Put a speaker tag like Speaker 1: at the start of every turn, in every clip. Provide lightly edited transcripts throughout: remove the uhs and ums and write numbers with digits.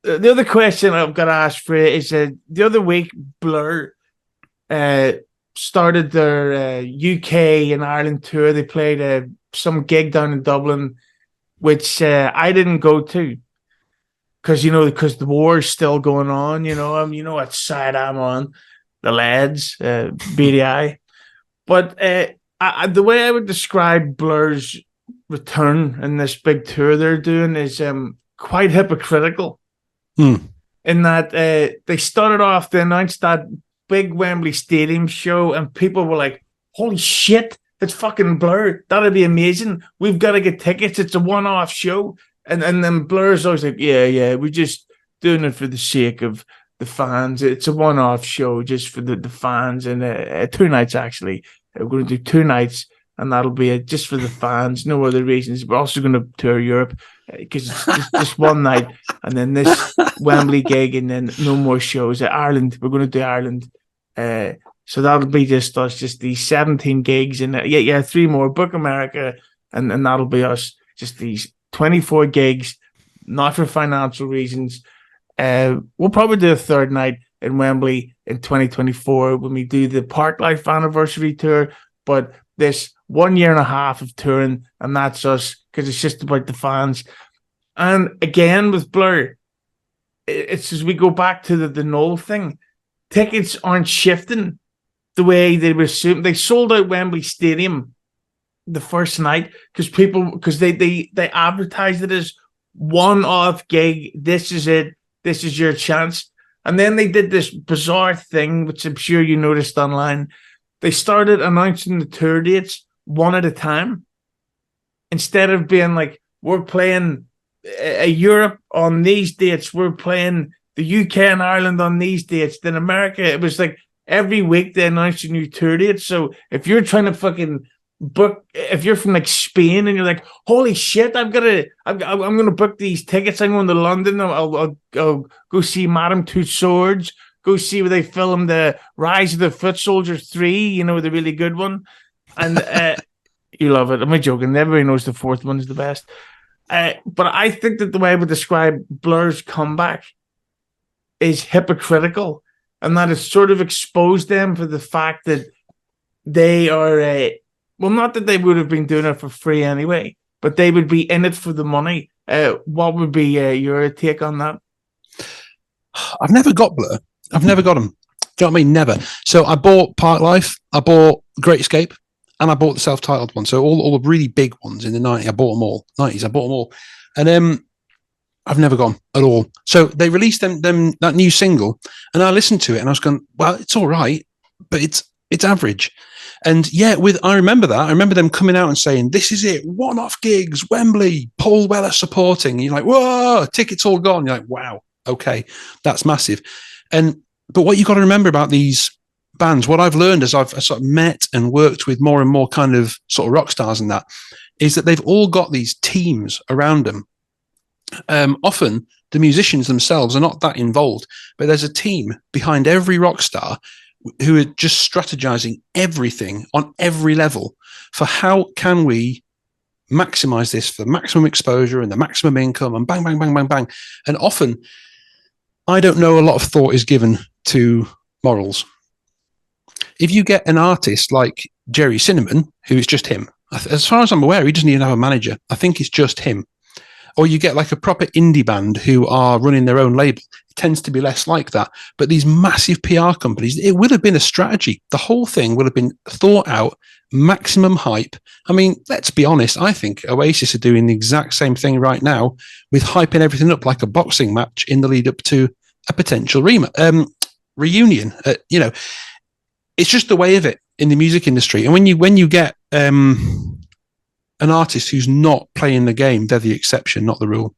Speaker 1: The other question I've got to ask for is the other week, Blur started their UK and Ireland tour. They played some gig down in Dublin, which I didn't go to because the war is still going on. What side I'm on, the lads, BDI. But the way I would describe Blur's return in this big tour they're doing is quite hypocritical. In that they started off, they announced that big Wembley Stadium show, and people were like, holy shit, it's fucking Blur. That'd be amazing. We've got to get tickets. It's a one-off show. And then Blur's always like, yeah, we're just doing it for the sake of the fans. It's a one-off show just for the fans. And 2 nights, actually. We're going to do 2 nights, and that'll be it just for the fans. No other reasons. We're also going to tour Europe because it's just one night. And then this Wembley gig, and then no more shows. Ireland, we're going to do Ireland. So that'll be just us, just these 17 gigs, and 3 more. Book America, and that'll be us. Just these 24 gigs, not for financial reasons. We'll probably do a 3rd night in Wembley in 2024 when we do the Park Life anniversary tour. But this 1 year and a half of touring, and that's us, because it's just about the fans. And again, with Blur, it's as we go back to the Noel thing. Tickets aren't shifting the way they were assumed. They sold out Wembley Stadium the first night because they advertised it as one-off gig. This is it. This is your chance. And then they did this bizarre thing, which I'm sure you noticed online. They started announcing the tour dates one at a time. Instead of being like, we're playing Europe on these dates, we're playing the UK and Ireland on these dates. Then America, it was like every week they announced a new tour date. So if you're trying to fucking book, if you're from like Spain and you're like, holy shit, I'm gonna book these tickets. I'm going to London. I'll go see Madame Tussauds. Go see where they filmed the Rise of the Foot Soldier 3. The really good one. And you love it. Am I joking? Everybody knows the 4th one is the best. But I think that the way I would describe Blur's comeback is hypocritical, and that has sort of exposed them for the fact that they are not that they would have been doing it for free anyway, but they would be in it for the money. What would be your take on that?
Speaker 2: I've never got Blur. I've never got them. Do you know what I mean? Never. So I bought Park Life, I bought Great Escape, and I bought the self-titled one. So all the really big ones in the 90s, I bought them all. And I've never gone at all. So they released them that new single, and I listened to it, and I was going, well, it's all right, but it's average. And yeah, I remember that. I remember them coming out and saying, this is it, one-off gigs, Wembley, Paul Weller supporting. And you're like, whoa, tickets all gone. You're like, wow, okay, that's massive. But what you got to remember about these bands, what I've learned as I've sort of met and worked with more and more kind of sort of rock stars and that, is that they've all got these teams around them. Often the musicians themselves are not that involved, but there's a team behind every rock star who are just strategizing everything on every level for how can we maximize this for maximum exposure and the maximum income, and bang, bang, bang, bang, bang. And often I don't know a lot of thought is given to morals. If you get an artist like Jerry Cinnamon, who is just him, as far as I'm aware, he doesn't even have a manager. I think it's just him. Or you get like a proper indie band who are running their own label. It tends to be less like that. But these massive PR companies, it would have been a strategy. The whole thing would have been thought out, maximum hype. I mean, let's be honest. I think Oasis are doing the exact same thing right now with hyping everything up like a boxing match in the lead up to a potential reunion. It's just the way of it in the music industry. And when you get an artist who's not playing the game, they're the exception, not the rule.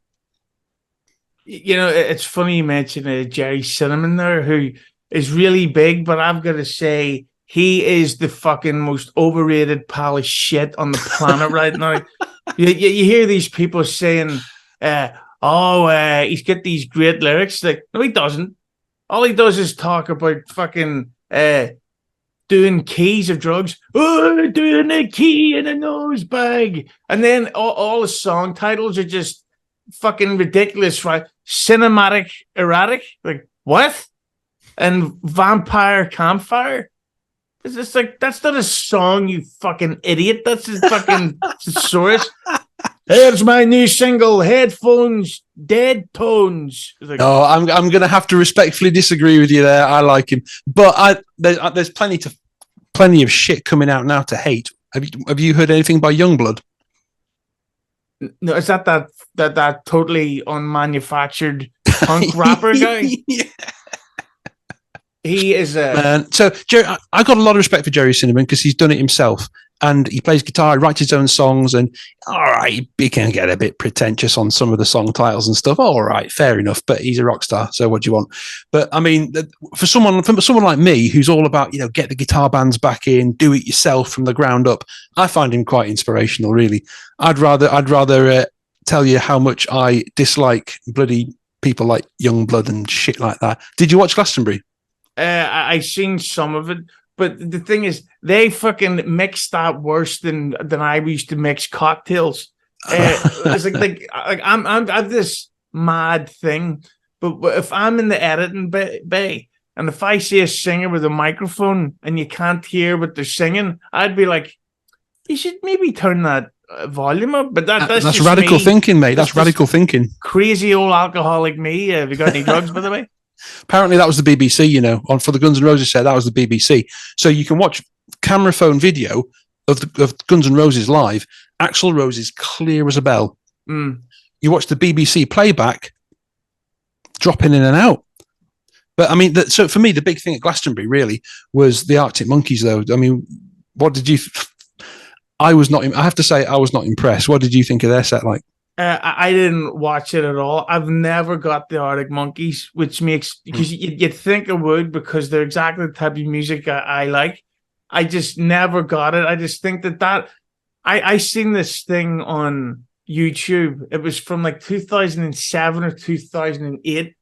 Speaker 1: It's funny you mentioned Jerry Cinnamon there, who is really big, but I've got to say he is the fucking most overrated pile of shit on the planet right now. You hear these people saying, he's got these great lyrics. Like, no, he doesn't. All he does is talk about fucking doing keys of drugs. Oh, doing a key in a nose bag. And then all the song titles are just fucking ridiculous, right? Cinematic erratic, like what? And vampire campfire. It's just like, that's not a song, you fucking idiot. That's his fucking thesaurus. Here's my new single, Headphones, Dead Tones. Like,
Speaker 2: I'm going to have to respectfully disagree with you there. I like him, but there's plenty of shit coming out now to hate. Have you heard anything by Youngblood?
Speaker 1: no, is that totally unmanufactured punk rapper guy?
Speaker 2: Yeah.
Speaker 1: He is a
Speaker 2: man. So Jerry, I got a lot of respect for Jerry Cinnamon because he's done it himself, and he plays guitar, he writes his own songs, and all right, he can get a bit pretentious on some of the song titles and stuff. All right, fair enough, but he's a rock star, so what do you want? But I mean, for someone like me who's all about, you know, get the guitar bands back in, do it yourself from the ground up, I find him quite inspirational. Really, I'd rather tell you how much I dislike bloody people like Youngblood and shit like that. Did you watch Glastonbury?
Speaker 1: I seen some of it, but the thing is, they fucking mix that worse than I used to mix cocktails. It's like I have this mad thing, but if I'm in the editing bay and if I see a singer with a microphone and you can't hear what they're singing, I'd be like, you should maybe turn that volume up. But that's
Speaker 2: radical thinking, mate. That's radical thinking.
Speaker 1: Crazy old alcoholic me. Have you got any drugs, by the way?
Speaker 2: Apparently that was the BBC, you know, for the Guns N' Roses set, that was the BBC. So you can watch camera phone video of Guns N' Roses live. Axl Rose is clear as a bell.
Speaker 1: Mm.
Speaker 2: You watch the BBC playback, dropping in and out. But I mean, so for me, the big thing at Glastonbury really was the Arctic Monkeys, though. I mean, what did you? I have to say, I was not impressed. What did you think of their set like?
Speaker 1: I didn't watch it at all. I've never got the Arctic Monkeys, which makes, because you'd think I would, because they're exactly the type of music I like. I just never got it. I just think that I seen this thing on YouTube. It was from like 2007 or 2008,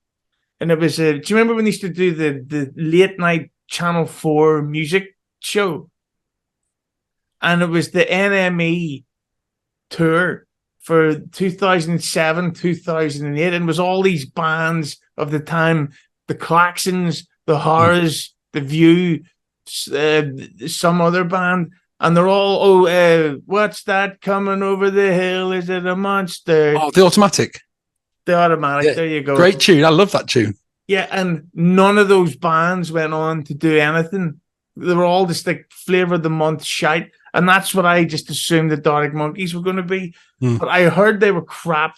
Speaker 1: and it was do you remember when they used to do the late night Channel 4 music show? And it was the NME tour for 2007, 2008, and it was all these bands of the time, the Klaxons, the Horrors, the View, some other band, and they're all, what's that coming over the hill? Is it a monster?
Speaker 2: Oh, The Automatic.
Speaker 1: The Automatic, yeah. There you go.
Speaker 2: Great tune. I love that tune.
Speaker 1: Yeah, and none of those bands went on to do anything. They were all just like flavor of the month shite. And that's what I just assumed the Arctic Monkeys were going to be. But I heard they were crap.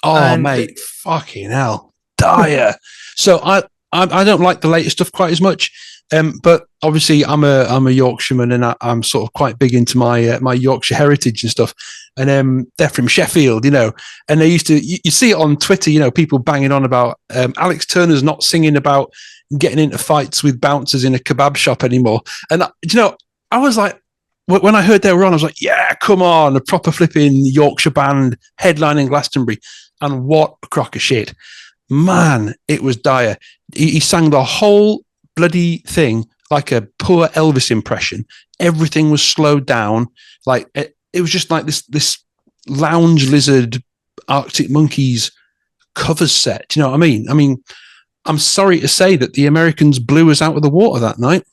Speaker 2: Oh, mate, fucking hell. Dire. So I don't like the latest stuff quite as much. But obviously I'm a Yorkshireman, and I'm sort of quite big into my my Yorkshire heritage and stuff. And they're from Sheffield, you know, and they used to, you see it on Twitter, you know, people banging on about Alex Turner's not singing about getting into fights with bouncers in a kebab shop anymore. And, you know, I was like, when I heard they were on, I was like, yeah, come on, a proper flipping Yorkshire band headlining Glastonbury. And what a crock of shit. Man, it was dire. He sang the whole bloody thing like a poor Elvis impression. Everything was slowed down. Like it was just like this Lounge Lizard Arctic Monkeys covers set. Do you know what I mean? I mean, I'm sorry to say that the Americans blew us out of the water that night.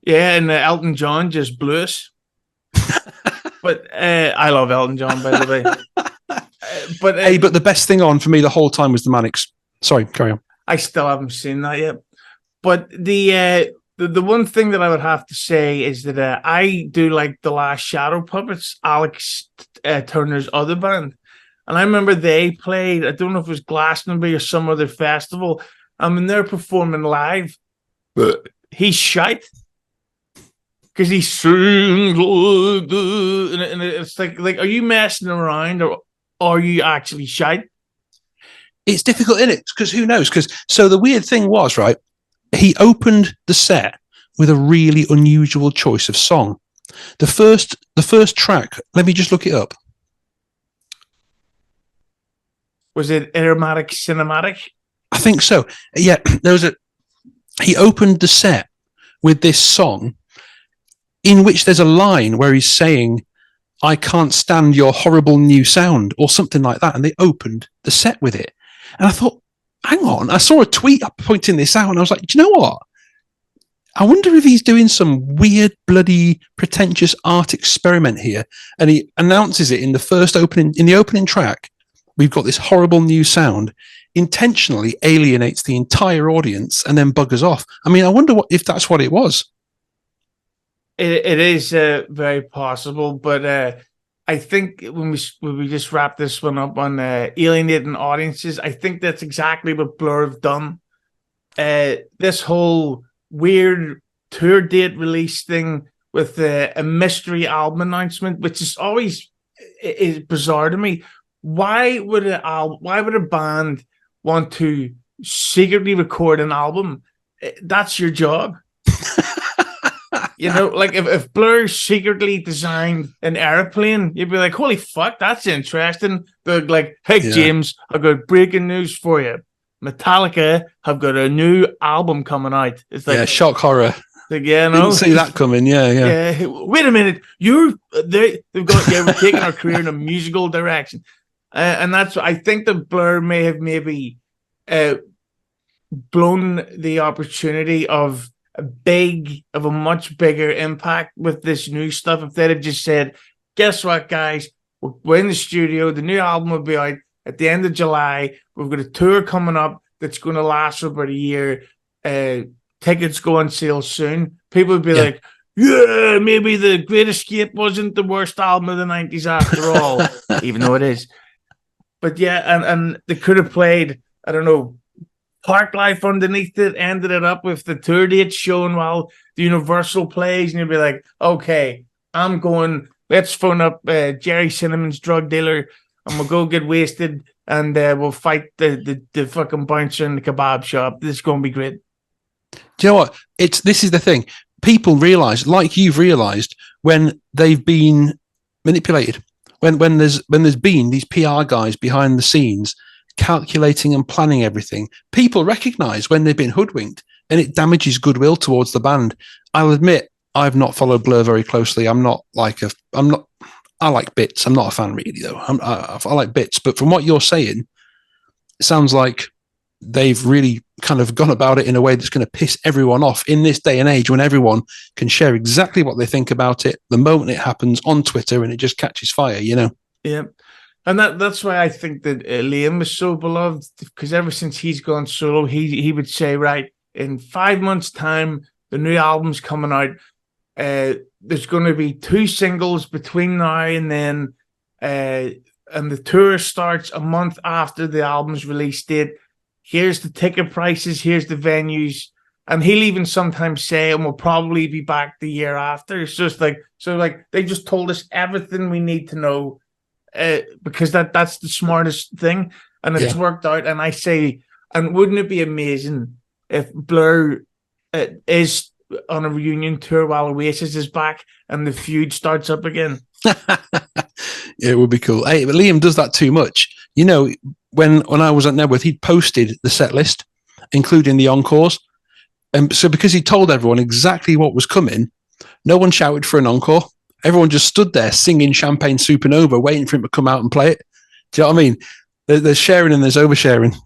Speaker 1: Yeah, and Elton John just blew us. But I love Elton John, by the way. But
Speaker 2: the best thing on for me the whole time was the Manics. Sorry, carry on.
Speaker 1: I still haven't seen that yet. But the one thing that I would have to say is that I do like the Last Shadow Puppets, Alex Turner's other band. And I remember they played, I don't know if it was Glastonbury or some other festival. I mean, they're performing live. But he's shite. Because he sings and it's like, are you messing around or are you actually shite?
Speaker 2: It's difficult, isn't it? Because who knows? So the weird thing was, right, he opened the set with a really unusual choice of song. The first track, let me just look it up.
Speaker 1: Was it Aromatic Cinematic?
Speaker 2: I think so. Yeah, he opened the set with this song in which there's a line where he's saying, I can't stand your horrible new sound or something like that. And they opened the set with it. And I thought, hang on, I saw a tweet pointing this out and I was like, do you know what? I wonder if he's doing some weird, bloody, pretentious art experiment here. And he announces it in the opening track. We've got this horrible new sound, intentionally alienates the entire audience and then buggers off. I mean, I wonder if that's what it was.
Speaker 1: It is very possible, but I think when we just wrap this one up on alienating audiences, I think that's exactly what Blur have done. This whole weird tour date release thing with a mystery album announcement, which is always is bizarre to me. Why would a band want to secretly record an album? That's your job. You know, like if Blur secretly designed an airplane, you'd be like, holy fuck, that's interesting. They're like, hey, James, I've got breaking news for you. Metallica have got a new album coming out. It's like
Speaker 2: shock horror.
Speaker 1: Like,
Speaker 2: didn't see that coming. Yeah.
Speaker 1: Wait a minute, they've got we're taking our career in a musical direction, and that's I think the Blur may have maybe blown the opportunity of a much bigger impact with this new stuff. If they'd have just said, guess what, guys, we're in the studio, the new album will be out at the end of July, we've got a tour coming up that's going to last for about a year, tickets go on sale soon, people would be like, yeah, maybe The Great Escape wasn't the worst album of the 90s after all, even though it is. But yeah, and they could have played, I don't know, Park Life underneath it, ended it up with the tour dates showing while the Universal plays, and you'd be like, okay, I'm going, let's phone up Jerry Cinnamon's drug dealer, and we'll go get wasted, and we'll fight the fucking bouncer in the kebab shop. This is going to be great.
Speaker 2: Do you know what? This is the thing. People realise, like you've realised, when they've been manipulated, when there's been these PR guys behind the scenes calculating and planning everything, people recognise when they've been hoodwinked, and it damages goodwill towards the band. I'll admit, I've not followed Blur very closely. I like bits. I'm not a fan really, though. I like bits, but from what you're saying, it sounds like they've really kind of gone about it in a way that's going to piss everyone off in this day and age when everyone can share exactly what they think about it the moment it happens on Twitter and it just catches fire, you know?
Speaker 1: Yeah. And that's why I think that Liam is so beloved, because ever since he's gone solo, he would say, right, in 5 months' time, the new album's coming out. There's going to be 2 singles between now and then, and the tour starts a month after the album's release date. Here's the ticket prices, here's the venues, and he'll even sometimes say, and we'll probably be back the year after. It's just like, they just told us everything we need to know, because that's the smartest thing, and it's worked out. And I say, and wouldn't it be amazing if Blur is on a reunion tour while Oasis is back and the feud starts up again?
Speaker 2: It would be cool. Hey, but Liam does that too much. You know, when I was at Nebworth, he'd posted the set list, including the encores. And so because he told everyone exactly what was coming, no one shouted for an encore. Everyone just stood there singing Champagne Supernova, waiting for him to come out and play it. Do you know what I mean? There's sharing and there's oversharing.